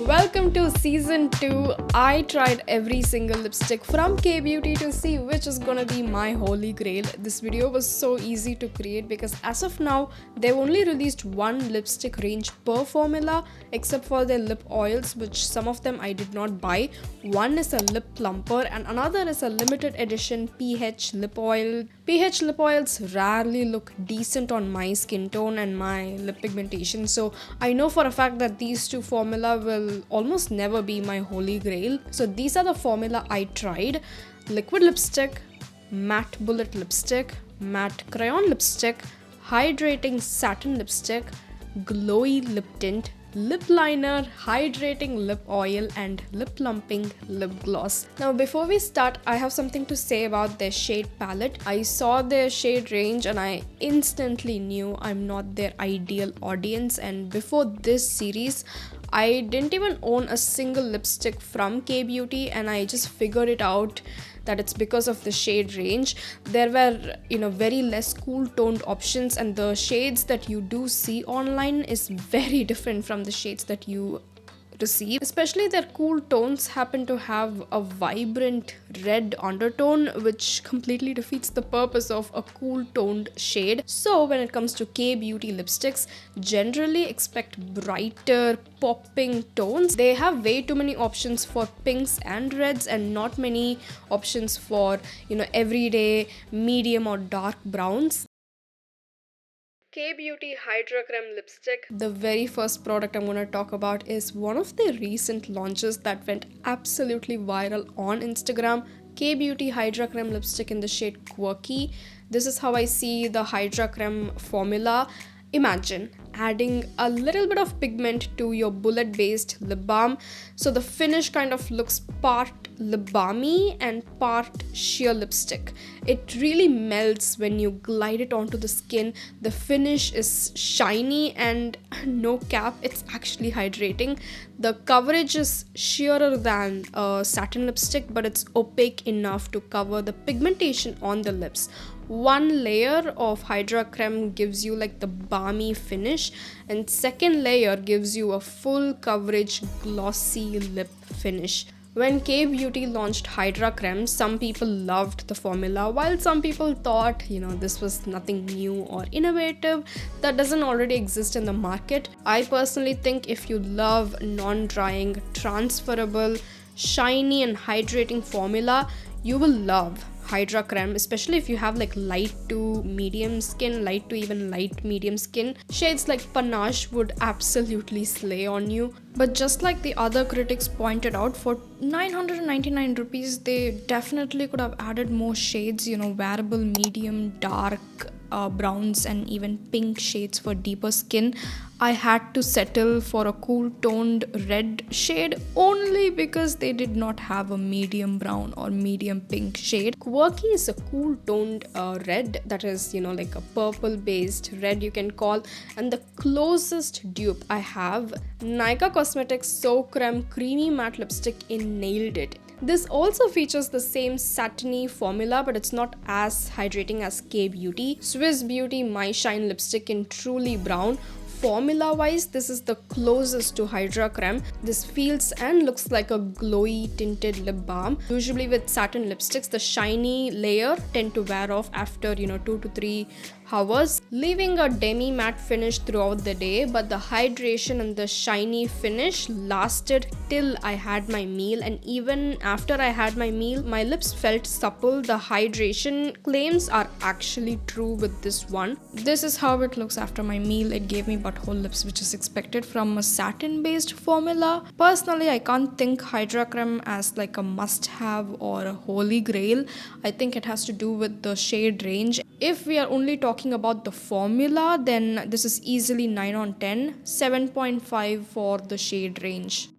Welcome to season 2. I tried every single lipstick from K Beauty to see which is gonna be my holy grail. This video was so easy to create because as of now, they've only released one lipstick range per formula except for their lip oils, which some of them I did not buy. One is a lip plumper and another is a limited edition PH lip oil. PH lip oils rarely look decent on my skin tone and my lip pigmentation, so I know for a fact that these two formula will almost never be my holy grail. So these are the formula I tried: liquid lipstick, matte bullet lipstick, matte crayon lipstick, hydrating satin lipstick, glowy lip tint, lip liner, hydrating lip oil, and lip plumping lip gloss. Now before we start, I have something to say about their shade palette. I saw their shade range and I instantly knew I'm not their ideal audience, and before this series I didn't even own a single lipstick from K Beauty, and I just figured it out that it's because of the shade range. There were, very less cool toned options, and the shades that you do see online is very different from the shades that you receive. Especially their cool tones happen to have a vibrant red undertone, which completely defeats the purpose of a cool toned shade. So when it comes to K Beauty lipsticks, generally expect brighter popping tones. They have way too many options for pinks and reds and not many options for everyday medium or dark browns. K Beauty Hydra Creme lipstick. The very first product I'm going to talk about is one of the recent launches that went absolutely viral on Instagram. K Beauty Hydra Creme lipstick in the shade Quirky. This is how I see the Hydra Creme formula. Imagine adding a little bit of pigment to your bullet based lip balm, so the finish kind of looks part lip balmy and part sheer lipstick. It really melts when you glide it onto the skin. The finish is shiny and no cap, it's actually hydrating. The coverage is sheerer than a satin lipstick, but it's opaque enough to cover the pigmentation on the lips. One layer of Hydra Creme gives you like the balmy finish, and second layer gives you a full coverage glossy lip finish. When K Beauty launched Hydra Creme, some people loved the formula, while some people thought, this was nothing new or innovative that doesn't already exist in the market. I personally think if you love non-drying, transferable, shiny and hydrating formula, you will love Hydra Creme, especially if you have like light to medium skin, light to even light medium skin. Shades like Panache would absolutely slay on you. But just like the other critics pointed out, for 999 rupees, they definitely could have added more shades, wearable, medium, dark, browns and even pink shades for deeper skin. I had to settle for a cool toned red shade only because they did not have a medium brown or medium pink shade. Quirky is a cool toned red that is, like a purple based red you can call, and the closest dupe I have, Nykaa Cosmetics So Creme Creamy Matte Lipstick in Nailed It. This also features the same satiny formula, but it's not as hydrating as K Beauty. Swiss Beauty My Shine lipstick in Truly Brown. Formula wise, this is the closest to Hydra Creme. This feels and looks like a glowy tinted lip balm. Usually with satin lipsticks, the shiny layer tend to wear off after 2 to 3 hours, leaving a demi matte finish throughout the day, but the hydration and the shiny finish lasted till I had my meal, and even after I had my meal, my lips felt supple. The hydration claims are actually true with this one. This is how it looks after my meal. It gave me butthole lips, which is expected from a satin based formula. Personally, I can't think Hydra Creme as like a must have or a holy grail. I think it has to do with the shade range. If we are only talking about the formula, then this is easily 9 on 10, 7.5 for the shade range.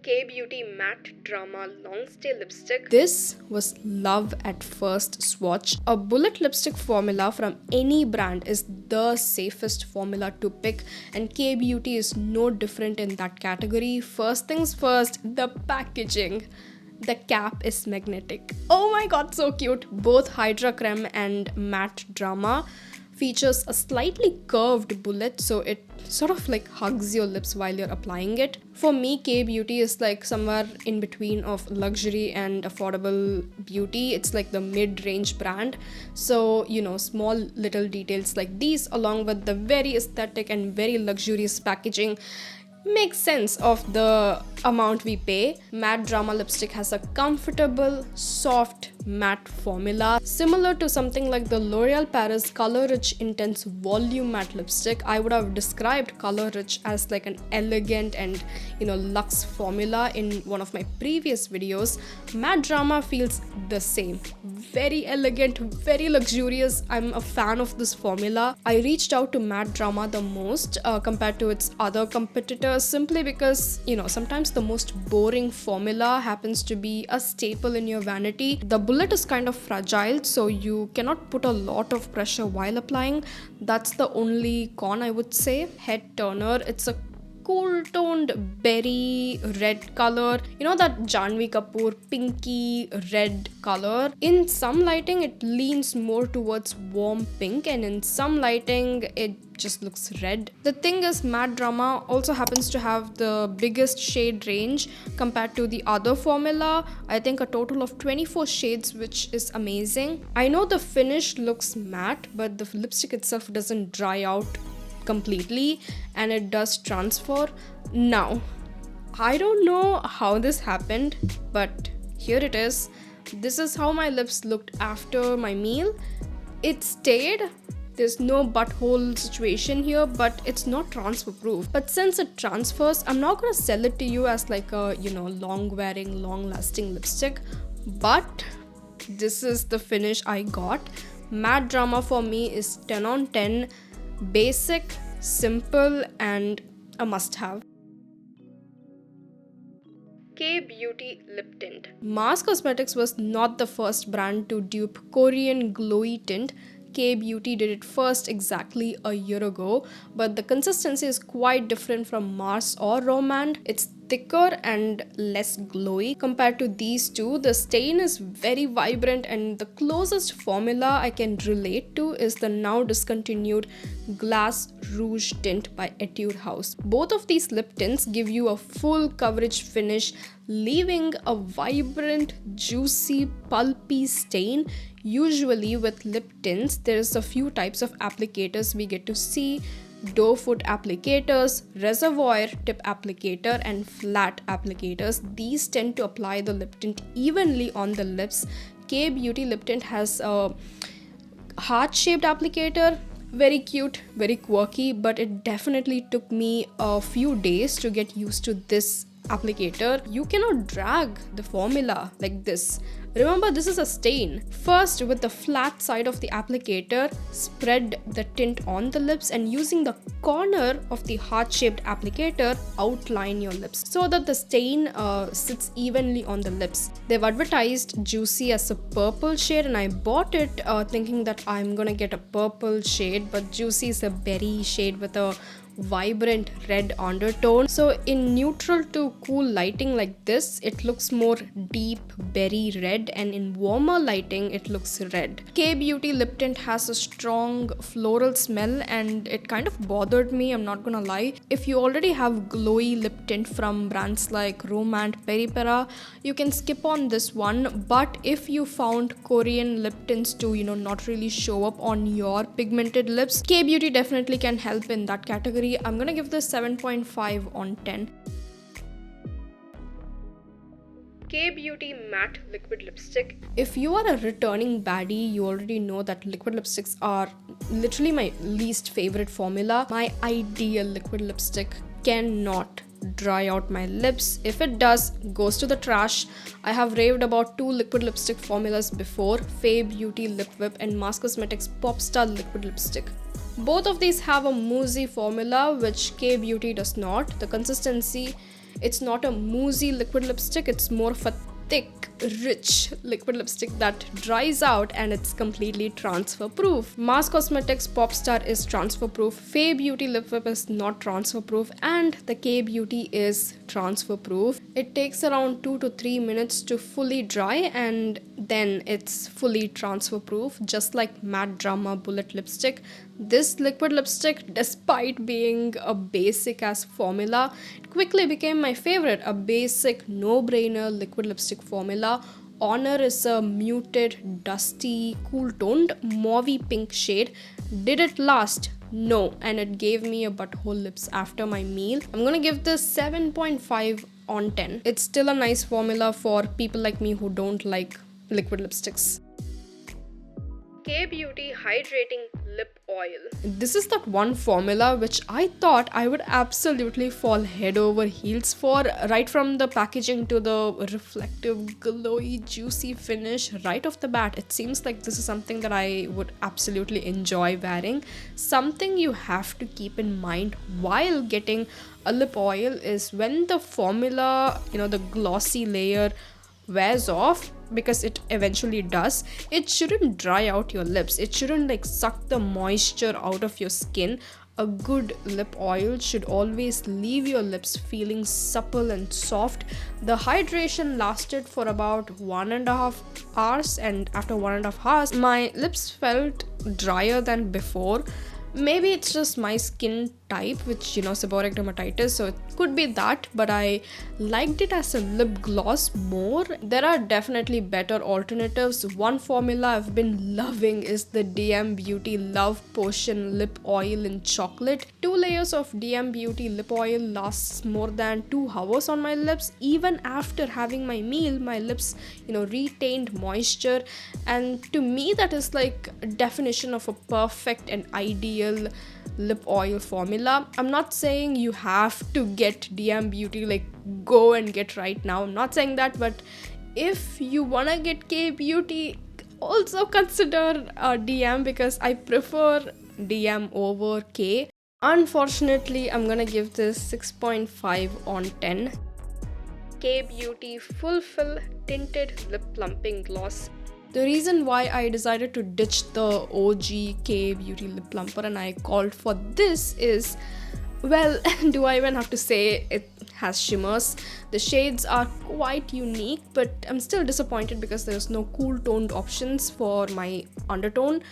K Beauty Matte Drama Long Stay Lipstick. This was love at first swatch. A bullet lipstick formula from any brand is the safest formula to pick, and K Beauty is no different in that category. First things first, the packaging. The cap is magnetic. Oh my god, so cute. Both Hydra Creme and Matte Drama features a slightly curved bullet, so it sort of like hugs your lips while you're applying it. For me, K Beauty is like somewhere in between of luxury and affordable beauty. It's like the mid-range brand. So, you know, small little details like these along with the very aesthetic and very luxurious packaging makes sense of the amount we pay. Matte Drama lipstick has a comfortable, soft, matte formula similar to something like the L'Oreal Paris Color Rich Intense Volume Matte Lipstick. I would have described Color Rich as like an elegant and, you know, luxe formula in one of my previous videos. Matte Drama feels the same. Very elegant, very luxurious. I'm a fan of this formula. I reached out to Matte Drama the most compared to its other competitors, simply because, you know, sometimes the most boring formula happens to be a staple in your vanity. The bullet is kind of fragile, so you cannot put a lot of pressure while applying. That's the only con, I would say. Head turner, it's a cool toned berry red color, you know, that Janhvi Kapoor pinky red color. In some lighting it leans more towards warm pink, and in some lighting it just looks red. The thing is, Matte Drama also happens to have the biggest shade range compared to the other formula. I think a total of 24 shades, which is amazing. I know the finish looks matte, but the lipstick itself doesn't dry out completely and it does transfer. Now, I don't know how this happened, but here it is. This is how my lips looked after my meal. It stayed. There's no butthole situation here, but it's not transfer proof. But since it transfers, I'm not gonna sell it to you as like a, you know, long wearing, long lasting lipstick, but this is the finish I got. Matte Drama for me is 10 on 10. Basic, simple, and a must-have. K Beauty Lip Tint. Mars Cosmetics was not the first brand to dupe Korean glowy tint. K Beauty did it first exactly a year ago, but the consistency is quite different from Mars or Romand. It's thicker and less glowy compared to these two. The stain is very vibrant, and the closest formula I can relate to is the now discontinued Glass Rouge tint by Etude House. Both of these lip tints give you a full coverage finish, leaving a vibrant, juicy, pulpy stain. Usually with lip tints, there is a few types of applicators we get to see: doe foot applicators, reservoir tip applicator, and flat applicators. These tend to apply the lip tint evenly on the lips. K Beauty lip tint has a heart-shaped applicator. Very cute, very quirky, but it definitely took me a few days to get used to this applicator. You cannot drag the formula like this. Remember, this is a stain. First, with the flat side of the applicator, spread the tint on the lips, and using the corner of the heart-shaped applicator, outline your lips so that the stain sits evenly on the lips. They've advertised Juicy as a purple shade, and I bought it thinking that I'm gonna get a purple shade, but Juicy is a berry shade with a vibrant red undertone. So in neutral to cool lighting like this, it looks more deep berry red, and in warmer lighting it looks red. K Beauty lip tint has a strong floral smell, and it kind of bothered me, I'm not gonna lie. If you already have glowy lip tint from brands like Romand, Peripera, you can skip on this one. But if you found Korean lip tints to, you know, not really show up on your pigmented lips, K Beauty definitely can help in that category. I'm gonna give this 7.5 on 10. K Beauty Matte Liquid Lipstick. If you are a returning baddie, you already know that liquid lipsticks are literally my least favorite formula. My ideal liquid lipstick cannot dry out my lips. If it does, goes to the trash. I have raved about two liquid lipstick formulas before: Faye Beauty Lip Whip and Mars Cosmetics Popstar Liquid Lipstick. Both of these have a moussey formula, which K Beauty does not. The consistency, it's not a moussey liquid lipstick, it's more of a thick, rich liquid lipstick that dries out, and it's completely transfer proof. Mars Cosmetics Popstar is transfer proof, Faye Beauty Lip Whip is not transfer proof, and the K Beauty is transfer proof. It takes around 2 to 3 minutes to fully dry and then it's fully transfer proof, just like Matte Drama Bullet lipstick. This liquid lipstick, despite being a basic as formula, it quickly became my favorite. A basic no-brainer liquid lipstick formula. Honor is a muted, dusty, cool-toned, mauvey pink shade. Did it last? No, and it gave me a butthole lips after my meal. I'm gonna give this 7.5 on 10. It's still a nice formula for people like me who don't like liquid lipsticks. K-Beauty Hydrating Lip Oil. This is that one formula which I thought I would absolutely fall head over heels for. Right from the packaging to the reflective, glowy, juicy finish right off the bat, it seems like this is something that I would absolutely enjoy wearing. Something you have to keep in mind while getting a lip oil is when the formula, the glossy layer wears off, because it eventually does, it shouldn't dry out your lips. It shouldn't like suck the moisture out of your skin. A good lip oil should always leave your lips feeling supple and soft. The hydration lasted for about 1.5 hours, and after 1.5 hours my lips felt drier than before. Maybe it's just my skin type, which seborrheic dermatitis, so it could be that, but I liked it as a lip gloss more. There are definitely better alternatives. One formula I've been loving is the Diam Beauty Love Potion Lip Oil in Chocolate. 2 layers of Diam Beauty lip oil lasts more than 2 hours on my lips. Even after having my meal, my lips retained moisture, and to me that is like a definition of a perfect and ideal lip oil formula. I'm not saying you have to get Diam Beauty, like go and get right now. I'm not saying that, but if you wanna get K Beauty, also consider Diam, because I prefer Diam over K. Unfortunately, I'm gonna give this 6.5 on 10. K Beauty FullFill Tinted Lip Plumping Gloss. The reason why I decided to ditch the OG K Beauty lip plumper and I called for this is, well, do I even have to say it has shimmers? The shades are quite unique, but I'm still disappointed because there's no cool toned options for my undertone.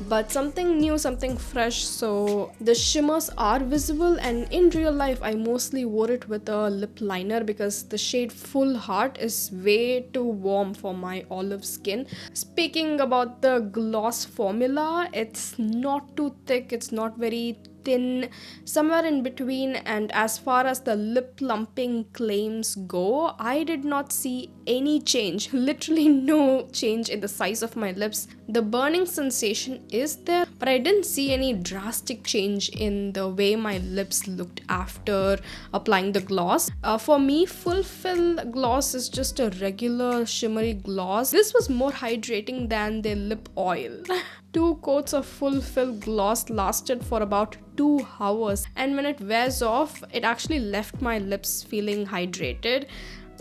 But something new, something fresh, so the shimmers are visible, and in real life I mostly wore it with a lip liner because the shade Full Heart is way too warm for my olive skin. Speaking about the gloss formula, it's not too thick, it's not very thin, somewhere in between, and as far as the lip plumping claims go, I did not see any change, literally no change in the size of my lips. The burning sensation is there, but I didn't see any drastic change in the way my lips looked after applying the gloss. For me, FullFill gloss is just a regular shimmery gloss. This was more hydrating than the lip oil. 2 coats of FullFill gloss lasted for about 2 hours, and when it wears off, it actually left my lips feeling hydrated.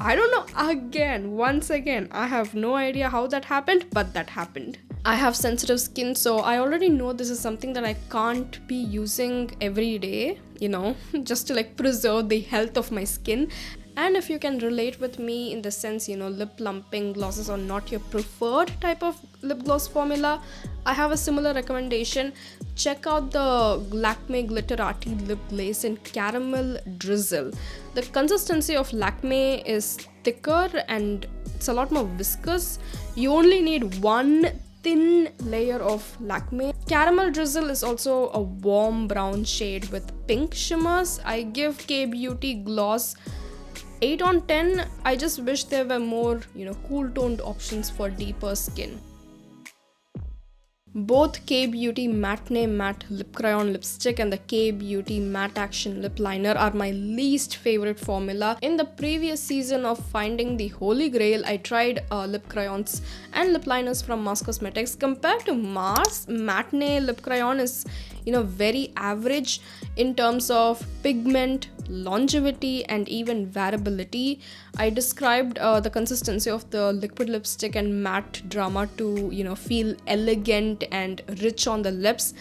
I don't know, once again, I have no idea how that happened, but that happened. I have sensitive skin, so I already know this is something that I can't be using every day, just to like preserve the health of my skin. And if you can relate with me in the sense, lip plumping glosses are not your preferred type of lip gloss formula, I have a similar recommendation. Check out the Lakme Glitterati Lip Glaze in Caramel Drizzle. The consistency of Lakme is thicker and it's a lot more viscous. You only need one thin layer of Lakme. Caramel Drizzle is also a warm brown shade with pink shimmers. I give K Beauty Gloss 8 on 10. I just wish there were more, cool toned options for deeper skin. Both K Beauty Matinee Matte Lip Crayon Lipstick and the K Beauty Matte Action Lip Liner are my least favorite formula. In the previous season of Finding the Holy Grail, I tried lip crayons and lip liners from Mars Cosmetics. Compared to Mars, Matinee Lip Crayon is, very average in terms of pigment, longevity, and even wearability. I described the consistency of the liquid lipstick and matte drama to, feel elegant and rich on the lips.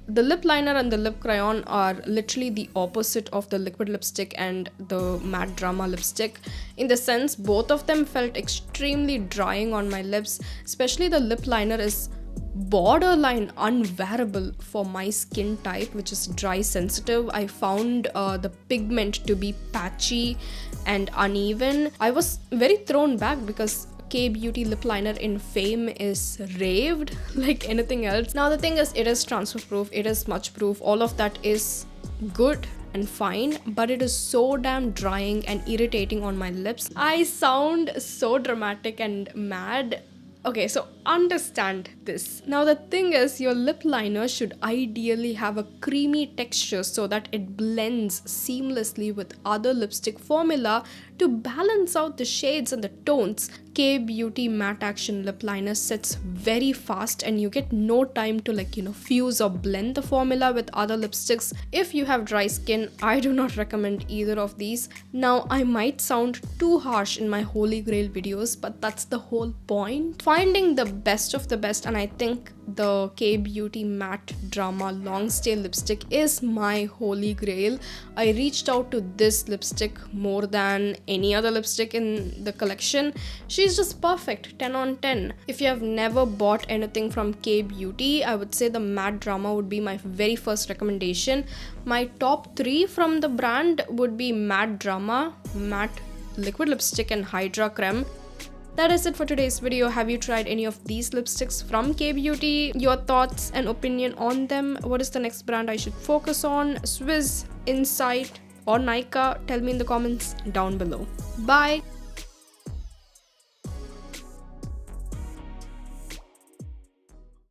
The lip liner and the lip crayon are literally the opposite of the liquid lipstick and the matte drama lipstick. In the sense, both of them felt extremely drying on my lips. Especially the lip liner is borderline unwearable for my skin type, which is dry sensitive. I found the pigment to be patchy and uneven. I was very thrown back because K Beauty lip liner in Fame is raved like anything else. Now the thing is, it is transfer proof, it is smudge proof, all of that is good and fine, but it is so damn drying and irritating on my lips. I sound so dramatic and mad. Okay, so understand this. Now the thing is, your lip liner should ideally have a creamy texture so that it blends seamlessly with other lipstick formula to balance out the shades and the tones. K Beauty Matte Action Lip Liner sets very fast and you get no time to fuse or blend the formula with other lipsticks. If you have dry skin, I do not recommend either of these. Now I might sound too harsh in my Holy Grail videos, but that's the whole point. Finding the best of the best, and I think the K Beauty Matte Drama Long Stay Lipstick is my Holy Grail. I reached out to this lipstick more than any other lipstick in the collection. She's just perfect, 10 on 10. If you have never bought anything from K Beauty, I would say the Matte Drama would be my very first recommendation. My top 3 from the brand would be Matte Drama, Matte Liquid Lipstick, and Hydra Creme. That is it for today's video. Have you tried any of these lipsticks from K Beauty? Your thoughts and opinion on them. What is the next brand I should focus on? Swizz, Insight, or Nykaa? Tell me in the comments down below. Bye!